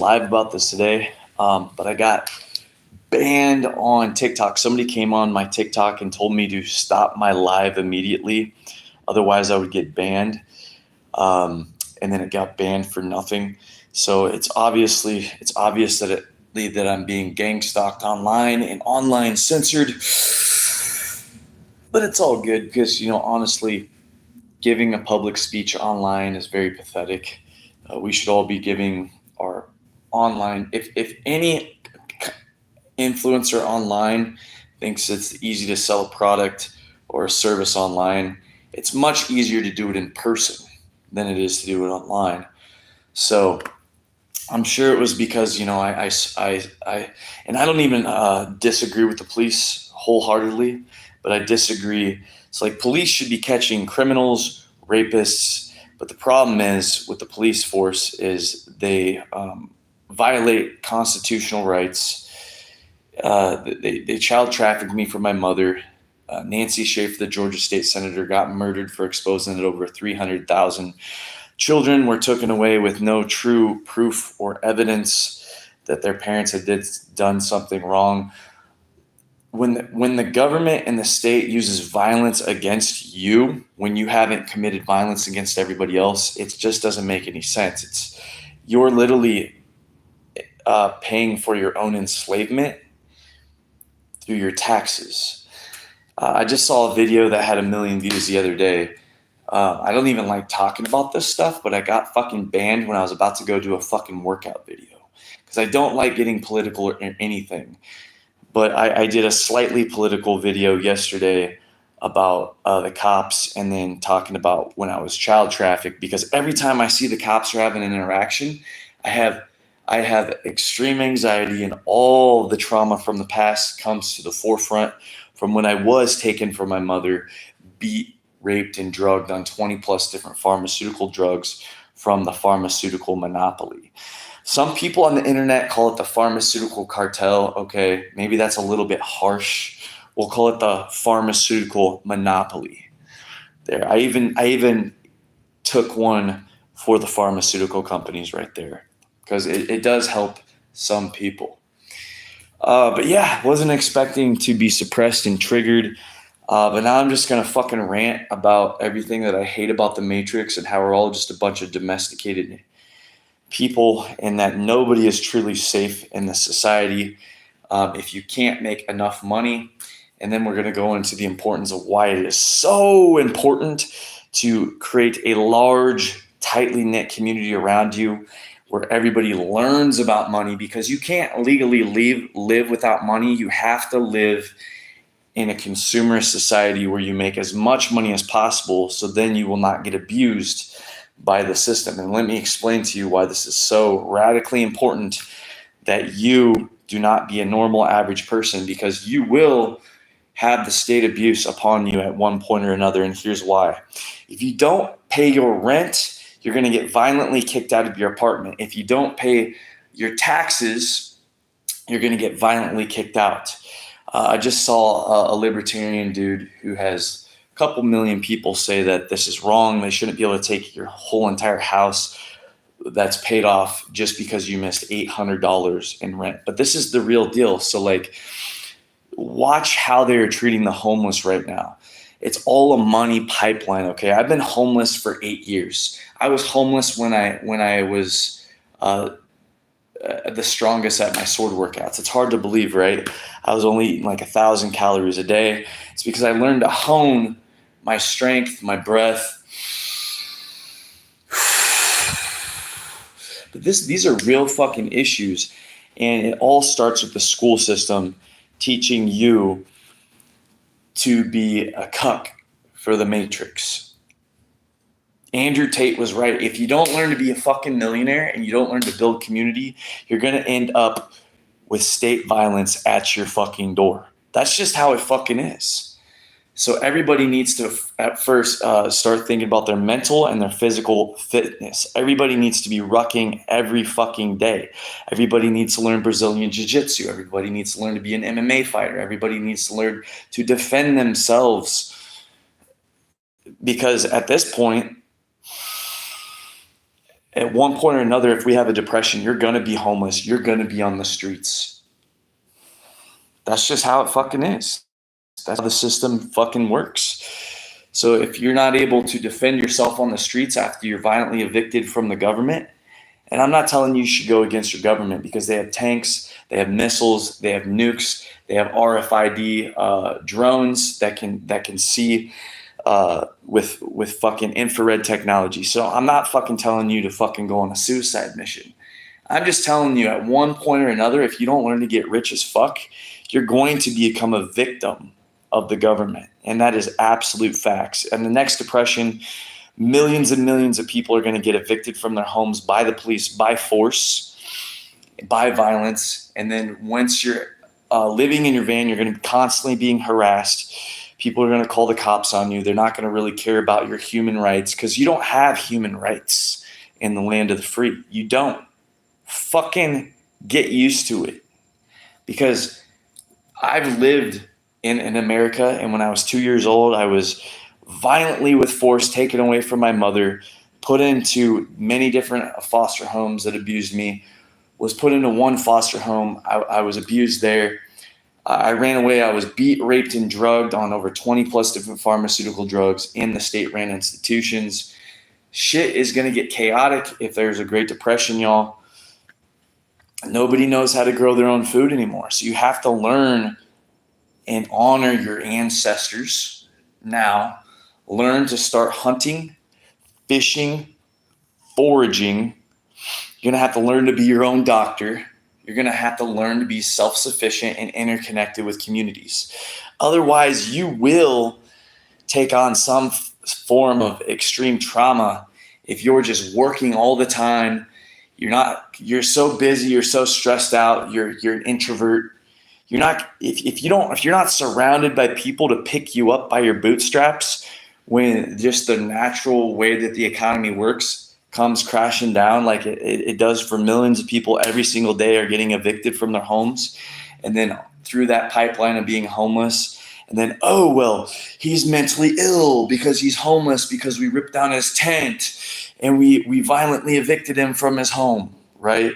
live about this today, but I got banned on TikTok. Somebody came on my TikTok and told me to stop my live immediately, otherwise I would get banned. And then it got banned for nothing. So it's obvious that I'm being gang-stalked online and online censored. But it's all good because, honestly, giving a public speech online is very pathetic. We should all be giving our online. If any influencer online thinks it's easy to sell a product or a service online, it's much easier to do it in person than it is to do it online. So I'm sure it was because, I don't even disagree with the police wholeheartedly, but I disagree. It's like police should be catching criminals, rapists, but the problem is with the police force is they violate constitutional rights. They child trafficked me from my mother. Nancy Schaefer, the Georgia state senator, got murdered for exposing that over 300,000 children were taken away with no true proof or evidence that their parents had done something wrong. When the government and the state uses violence against you when you haven't committed violence against everybody else, it just doesn't make any sense. You're literally paying for your own enslavement through your taxes. I just saw a video that had 1 million views the other day. I don't even like talking about this stuff, but I got fucking banned when I was about to go do a fucking workout video because I don't like getting political or anything. But I did a slightly political video yesterday about the cops and then talking about when I was child trafficked, because every time I see the cops are having an interaction, I have extreme anxiety, and all the trauma from the past comes to the forefront from when I was taken from my mother, beat, raped, and drugged on 20 plus different pharmaceutical drugs from the pharmaceutical monopoly. Some people on the internet call it the pharmaceutical cartel. Okay, maybe that's a little bit harsh. We'll call it the pharmaceutical monopoly. There, I even took one for the pharmaceutical companies right there, because it does help some people. But yeah, wasn't expecting to be suppressed and triggered. But now I'm just going to fucking rant about everything that I hate about the Matrix and how we're all just a bunch of domesticated people and that nobody is truly safe in this society if you can't make enough money. And then we're going to go into the importance of why it is so important to create a large, tightly knit community around you where everybody learns about money, because you can't legally live without money. You have to live in a consumer society where you make as much money as possible, so then you will not get abused by the system. And let me explain to you why this is so radically important, that you do not be a normal average person, because you will have the state abuse upon you at one point or another. And here's why. If you don't pay your rent, you're going to get violently kicked out of your apartment. If you don't pay your taxes, you're going to get violently kicked out. I just saw a libertarian dude who has a couple million people say that this is wrong. They shouldn't be able to take your whole entire house that's paid off just because you missed $800 in rent. But this is the real deal. So like, watch how they're treating the homeless right now. It's all a money pipeline. Okay, I've been homeless for 8 years. I was homeless when I was the strongest at my sword workouts. It's hard to believe, right? I was only eating like 1,000 calories a day. It's because I learned to hone my strength, my breath. But these are real fucking issues, and it all starts with the school system teaching you to be a cuck for the Matrix. Andrew Tate was right. If you don't learn to be a fucking millionaire and you don't learn to build community, you're going to end up with state violence at your fucking door. That's just how it fucking is. So everybody needs to at first start thinking about their mental and their physical fitness. Everybody needs to be rucking every fucking day. Everybody needs to learn Brazilian Jiu-Jitsu. Everybody needs to learn to be an MMA fighter. Everybody needs to learn to defend themselves. Because at this point, At one point or another, if we have a depression, you're going to be homeless. You're going to be on the streets. That's just how it fucking is. That's how the system fucking works. So if you're not able to defend yourself on the streets after you're violently evicted from the government, and I'm not telling you should go against your government, because they have tanks, they have missiles, they have nukes, they have RFID drones that can see with fucking infrared technology. So I'm not fucking telling you to fucking go on a suicide mission. I'm just telling you, at one point or another, if you don't learn to get rich as fuck, you're going to become a victim of the government. And that is absolute facts. And the next depression, millions and millions of people are going to get evicted from their homes by the police, by force, by violence. And then once you're living in your van, you're going to be constantly being harassed. People are going to call the cops on you. They're not going to really care about your human rights, because you don't have human rights in the land of the free. You don't. Fucking get used to it. Because I've lived in America, and when I was 2 years old, I was violently with force taken away from my mother, put into many different foster homes that abused me, was put into one foster home. I was abused there. I ran away. I was beat, raped, and drugged on over 20 plus different pharmaceutical drugs in the state-ran institutions. Shit is going to get chaotic if there's a Great Depression, y'all. Nobody knows how to grow their own food anymore. So you have to learn and honor your ancestors now. Learn to start hunting, fishing, foraging. You're going to have to learn to be your own doctor. You're going to have to learn to be self-sufficient and interconnected with communities. Otherwise, you will take on some form of extreme trauma if you're just working all the time. You're so busy, you're so stressed out, you're an introvert. If you're not surrounded by people to pick you up by your bootstraps when just the natural way that the economy works comes crashing down like it does for millions of people every single day, are getting evicted from their homes, and then through that pipeline of being homeless, and then, oh, well, he's mentally ill because he's homeless because we ripped down his tent and we violently evicted him from his home, right?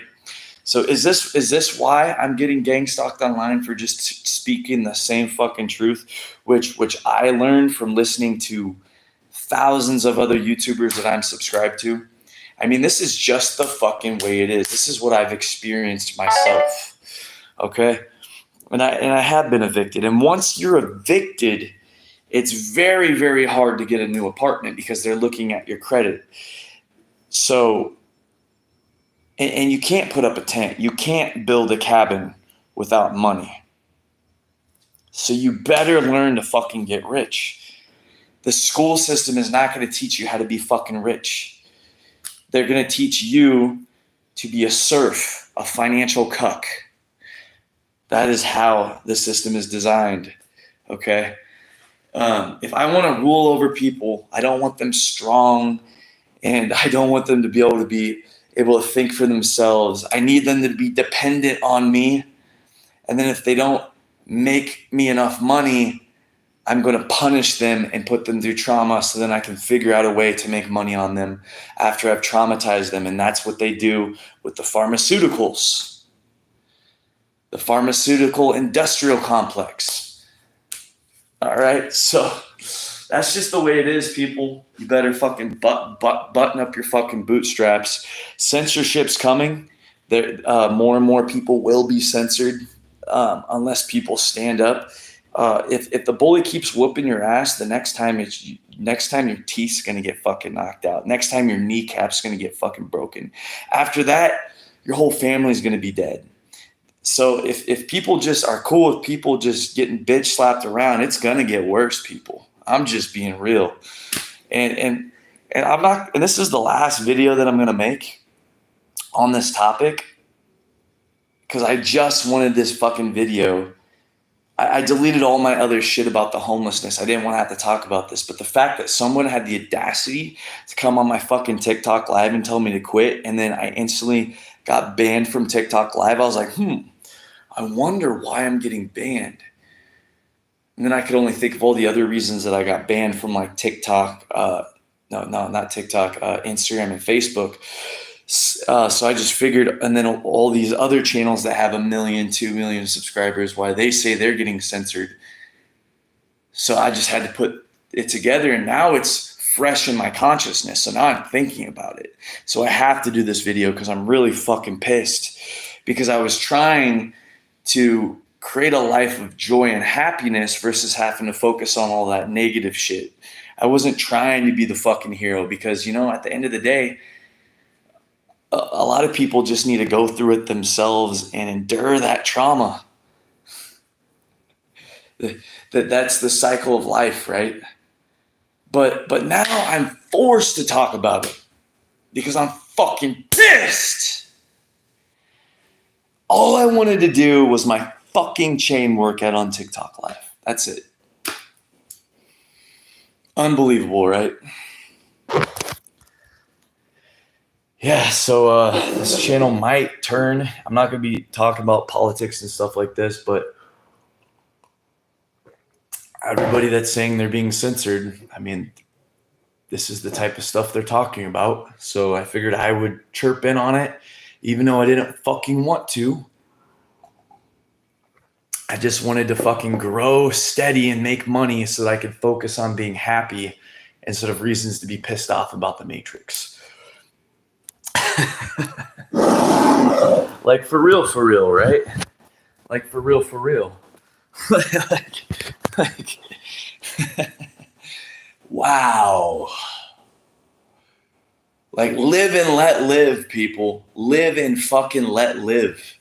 So is this why I'm getting gang stalked online for just speaking the same fucking truth, which I learned from listening to thousands of other YouTubers that I'm subscribed to? I mean, this is just the fucking way it is. This is what I've experienced myself. Okay? And I have been evicted. And once you're evicted, it's very, very hard to get a new apartment because they're looking at your credit. So, and you can't put up a tent. You can't build a cabin without money. So you better learn to fucking get rich. The school system is not going to teach you how to be fucking rich. They're going to teach you to be a serf, a financial cuck. That is how the system is designed, okay? If I want to rule over people, I don't want them strong, and I don't want them to be able to think for themselves. I need them to be dependent on me. And then if they don't make me enough money, I'm going to punish them and put them through trauma so then I can figure out a way to make money on them after I've traumatized them. And that's what they do with the pharmaceuticals, the pharmaceutical industrial complex. All right. So that's just the way it is, people. You better fucking button up your fucking bootstraps. Censorship's coming. There, more and more people will be censored unless people stand up. If the bully keeps whooping your ass, the next time your teeth's gonna get fucking knocked out. Next time your kneecap's gonna get fucking broken. After that, your whole family's gonna be dead. So if people just are cool with people just getting bitch slapped around, it's gonna get worse, people. I'm just being real. And I'm not. And this is the last video that I'm gonna make on this topic because I just wanted this fucking video. I deleted all my other shit about the homelessness. I didn't want to have to talk about this. But the fact that someone had the audacity to come on my fucking TikTok live and tell me to quit, and then I instantly got banned from TikTok live, I was like, I wonder why I'm getting banned. And then I could only think of all the other reasons that I got banned from like TikTok. Not TikTok, Instagram and Facebook. So I just figured, and then all these other channels that have 1 million, 2 million subscribers, why they say they're getting censored. So I just had to put it together, and now it's fresh in my consciousness. So now I'm thinking about it. So I have to do this video because I'm really fucking pissed, because I was trying to create a life of joy and happiness versus having to focus on all that negative shit. I wasn't trying to be the fucking hero, because, at the end of the day, a lot of people just need to go through it themselves and endure that trauma. That's the cycle of life, right? But now I'm forced to talk about it because I'm fucking pissed. All I wanted to do was my fucking chain workout on TikTok Live. That's it. Unbelievable, right? Yeah, so this channel might turn. I'm not going to be talking about politics and stuff like this, but everybody that's saying they're being censored, I mean, this is the type of stuff they're talking about. So I figured I would chirp in on it, even though I didn't fucking want to. I just wanted to fucking grow steady and make money so that I could focus on being happy instead of reasons to be pissed off about the Matrix. Like for real, right? Like for real. like wow. Like live and let live, people. Live and fucking let live.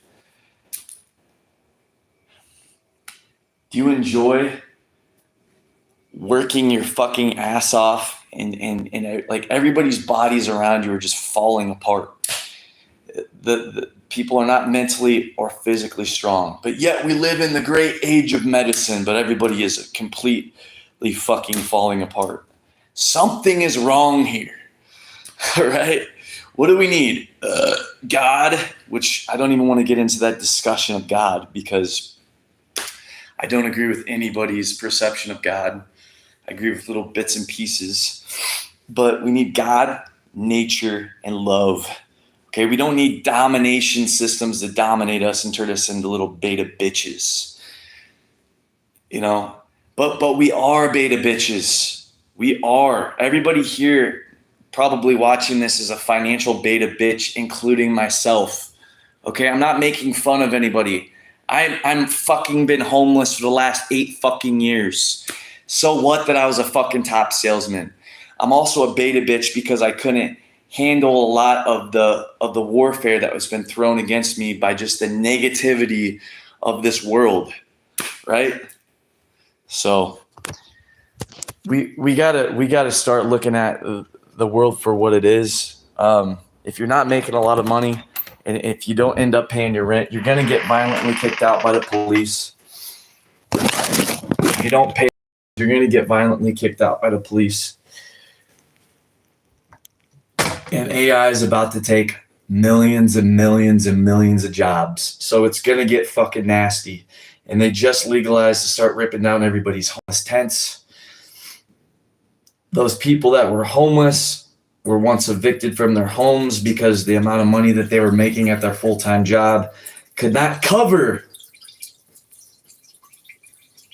Do you enjoy working your fucking ass off and like everybody's bodies around you are just falling apart? The people are not mentally or physically strong, but yet we live in the great age of medicine, but everybody is completely fucking falling apart. Something is wrong here. All right. What do we need? God, which I don't even want to get into that discussion of God, because I don't agree with anybody's perception of God. I agree with little bits and pieces, but we need God, nature, and love. Okay, we don't need domination systems that dominate us and turn us into little beta bitches. But we are beta bitches. We are. Everybody here probably watching this is a financial beta bitch, including myself. Okay, I'm not making fun of anybody. I'm fucking been homeless for the last 8 fucking years. So what that I was a fucking top salesman? I'm also a beta bitch because I couldn't handle a lot of the warfare that was been thrown against me by just the negativity of this world, right? So we gotta start looking at the world for what it is. If you're not making a lot of money, and if you don't end up paying your rent, you're gonna get violently kicked out by the police. If you don't pay, you're gonna get violently kicked out by the police. And AI is about to take millions and millions and millions of jobs. So it's going to get fucking nasty. And they just legalized to start ripping down everybody's homeless tents. Those people that were homeless were once evicted from their homes because the amount of money that they were making at their full-time job could not cover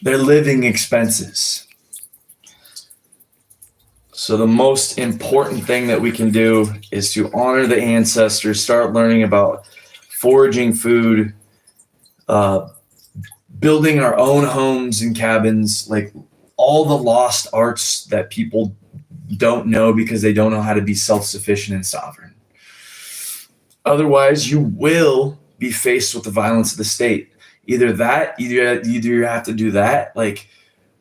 their living expenses. So the most important thing that we can do is to honor the ancestors, start learning about foraging food, building our own homes and cabins, like all the lost arts that people don't know because they don't know how to be self-sufficient and sovereign. Otherwise, you will be faced with the violence of the state. Either you have to do that,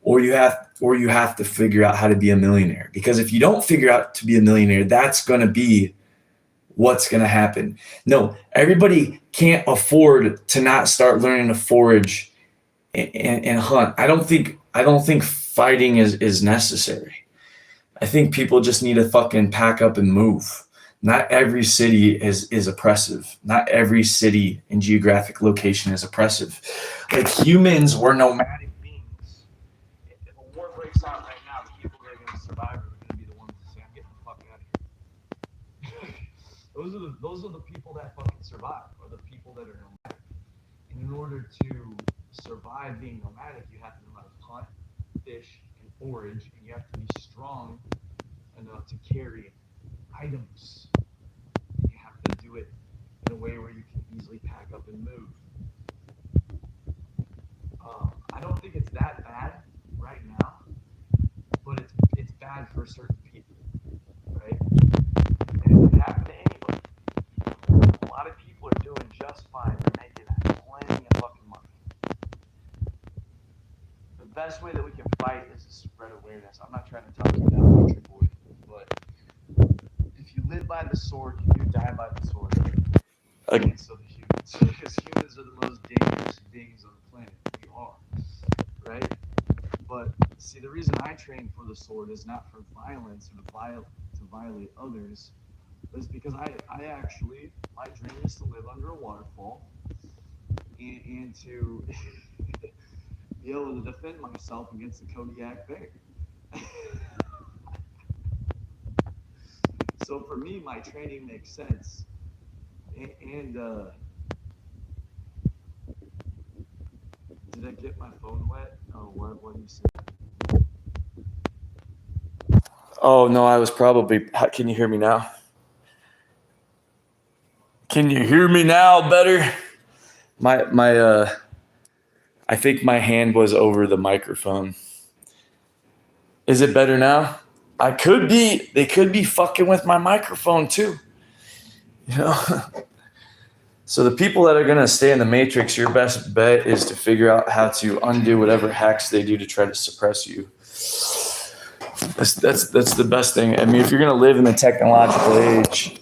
or you have to figure out how to be a millionaire. Because if you don't figure out to be a millionaire, that's going to be what's going to happen. No, everybody can't afford to not start learning to forage and hunt. I don't think fighting is necessary. I think people just need to fucking pack up and move. Not every city is oppressive. Not every city and geographic location is oppressive. Like humans were nomadic. Breaks out right now, the people that are going to survive are going to be the ones that say, I'm getting the fuck out of here. those are the people that fucking survive, or the people that are nomadic. And in order to survive being nomadic, you have to know how to hunt, fish, and forage, and you have to be strong enough to carry items. You have to do it in a way where you can easily pack up and move. I don't think it's that bad right now, but it's bad for certain people, right? And it can happen to anybody. A lot of people are doing just fine. They're making plenty of fucking money. The best way that we can fight is to spread awareness. I'm not trying to talk you down, country boy, but if you live by the sword, you die by the sword. Okay. So the humans, because humans are the most dangerous beings on the planet. We are, right? But see, the reason I train for the sword is not for violence or to violate others. It's because I actually, my dream is to live under a waterfall and to be able to defend myself against the Kodiak bear. So for me, my training makes sense. And did I get my phone wet? Oh, what do you say? Oh no, I was probably. Can you hear me now? Can you hear me now better? I think my hand was over the microphone. Is it better now? They could be fucking with my microphone too. You know? So the people that are going to stay in the matrix, your best bet is to figure out how to undo whatever hacks they do to try to suppress you. That's the best thing. I mean, if you're going to live in the technological age,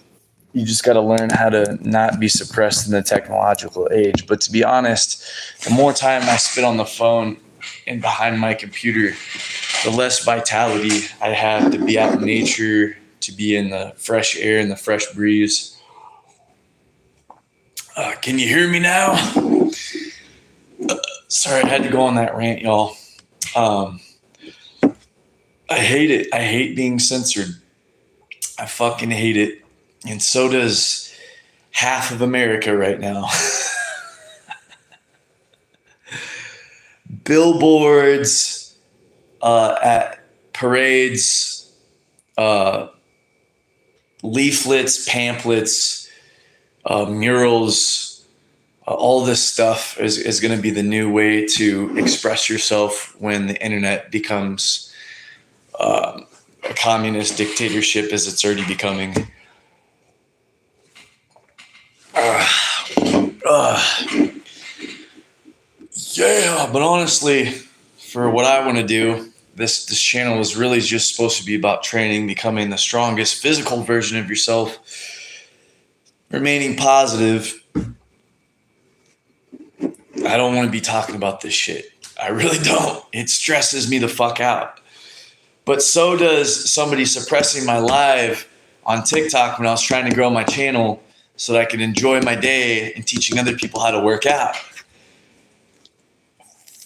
you just got to learn how to not be suppressed in the technological age. But to be honest, the more time I spend on the phone and behind my computer, the less vitality I have to be out in nature, to be in the fresh air and the fresh breeze. Can you hear me now? Sorry, I had to go on that rant, y'all. I hate it. I hate being censored. I fucking hate it. And so does half of America right now. Billboards, at parades, leaflets, pamphlets, murals, all this stuff is going to be the new way to express yourself when the internet becomes a communist dictatorship, as it's already becoming. Yeah, but honestly, for what I want to do, this channel is really just supposed to be about training, becoming the strongest physical version of yourself, remaining positive. I don't want to be talking about this shit. I really don't. It stresses me the fuck out. But so does somebody suppressing my live on TikTok when I was trying to grow my channel so that I could enjoy my day and teaching other people how to work out.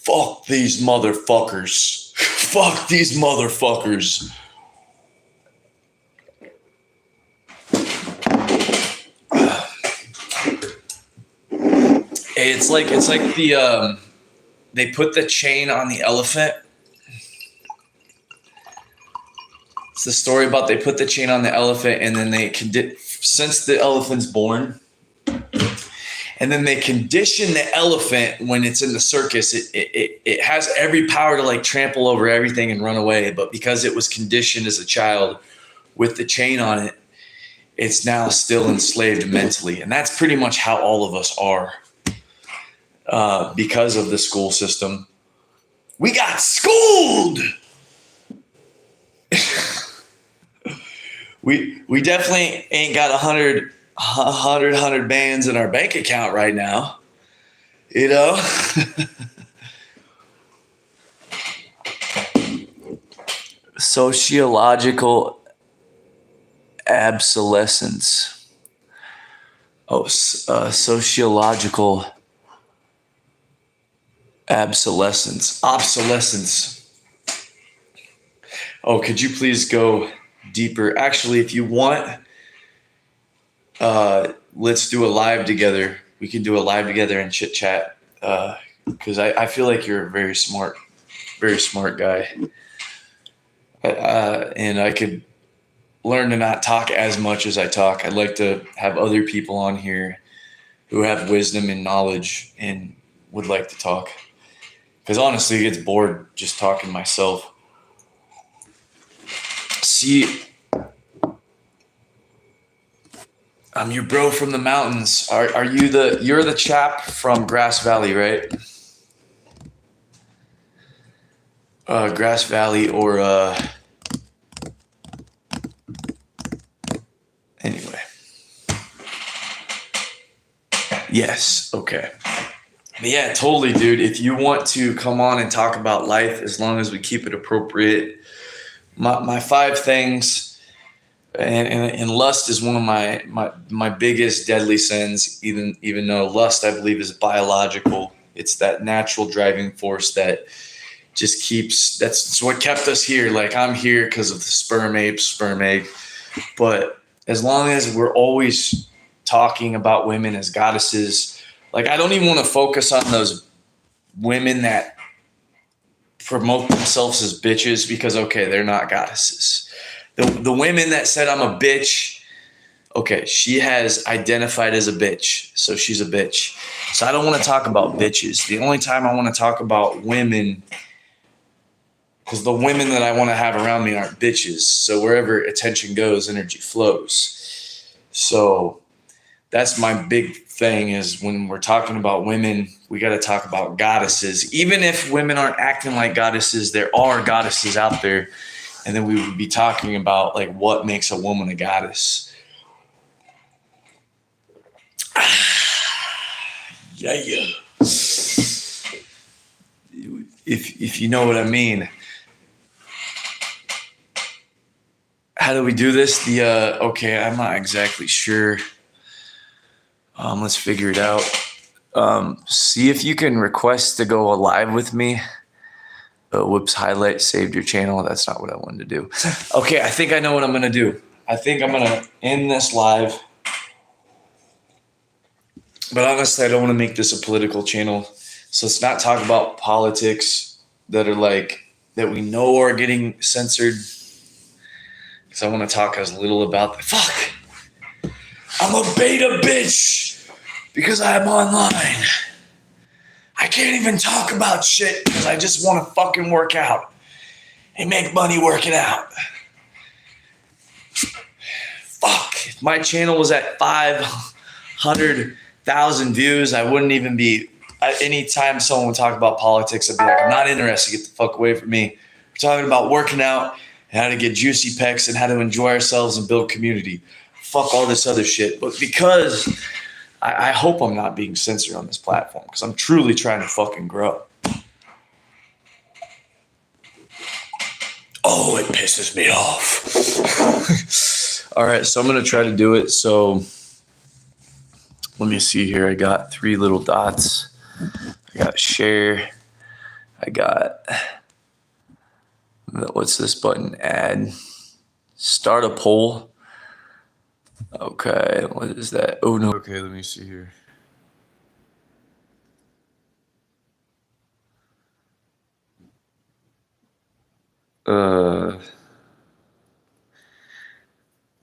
Fuck these motherfuckers. Fuck these motherfuckers. It's like the they put the chain on the elephant. It's the story about they put the chain on the elephant and then since the elephant's born, and then they condition the elephant when it's in the circus. It has every power to like trample over everything and run away, but because it was conditioned as a child with the chain on it, it's now still enslaved mentally. And that's pretty much how all of us are. Because of the school system. We got schooled. we definitely ain't got 100 bands in our bank account right now. You know? Sociological obsolescence. Sociological obsolescence. Oh, could you please go deeper? Actually, if you want, let's do a live together. We can do a live together and chit chat. Because I feel like you're a very smart guy. And I could learn to not talk as much as I talk. I'd like to have other people on here who have wisdom and knowledge and would like to talk. Because honestly, it gets bored just talking to myself. See, I'm your bro from the mountains. Are you you're the chap from Grass Valley, right? Grass Valley or anyway. Yes, okay. But yeah, totally, dude. If you want to come on and talk about life, as long as we keep it appropriate. My 5 things, and lust is one of my biggest deadly sins, even though lust, I believe, is biological. It's that natural driving force that just keeps, that's what kept us here. Like, I'm here because of the sperm egg. But as long as we're always talking about women as goddesses, like, I don't even want to focus on those women that promote themselves as bitches, because, okay, they're not goddesses. The women that said I'm a bitch, okay, she has identified as a bitch, so she's a bitch. So I don't want to talk about bitches. The only time I want to talk about women, because the women that I want to have around me aren't bitches. So wherever attention goes, energy flows. So that's my big thing, is when we're talking about women, we got to talk about goddesses. Even if women aren't acting like goddesses, there are goddesses out there. And then we would be talking about, like, what makes a woman a goddess. Yeah. If you know what I mean. How do we do this? Okay, I'm not exactly sure. Let's figure it out. See if you can request to go live with me. Whoops, highlight, saved your channel. That's not what I wanted to do. Okay, I think I know what I'm going to do. I think I'm going to end this live. But honestly, I don't want to make this a political channel. So let's not talk about politics that are that we know are getting censored. Because I want to talk as little about the fuck. I'm a beta bitch because I'm online. I can't even talk about shit because I just want to fucking work out and make money working out. Fuck. If my channel was at 500,000 views, I wouldn't even be. Anytime someone would talk about politics, I'd be like, I'm not interested. Get the fuck away from me. We're talking about working out and how to get juicy pecs and how to enjoy ourselves and build community. Fuck all this other shit. But because I hope I'm not being censored on this platform, because I'm truly trying to fucking grow. Oh, it pisses me off. All right, so I'm going to try to do it. So let me see here. I got 3 little dots. I got share. I got, what's this button? Add. Start a poll. Okay, what is that? Oh, no. Okay, let me see here.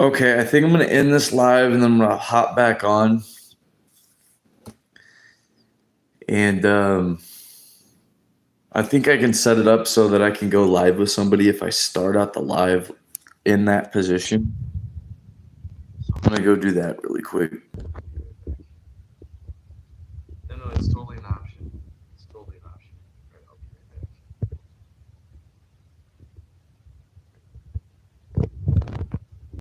Okay, I think I'm going to end this live and then I'm going to hop back on. And I think I can set it up so that I can go live with somebody if I start out the live in that position. So I'm going to go do that really quick.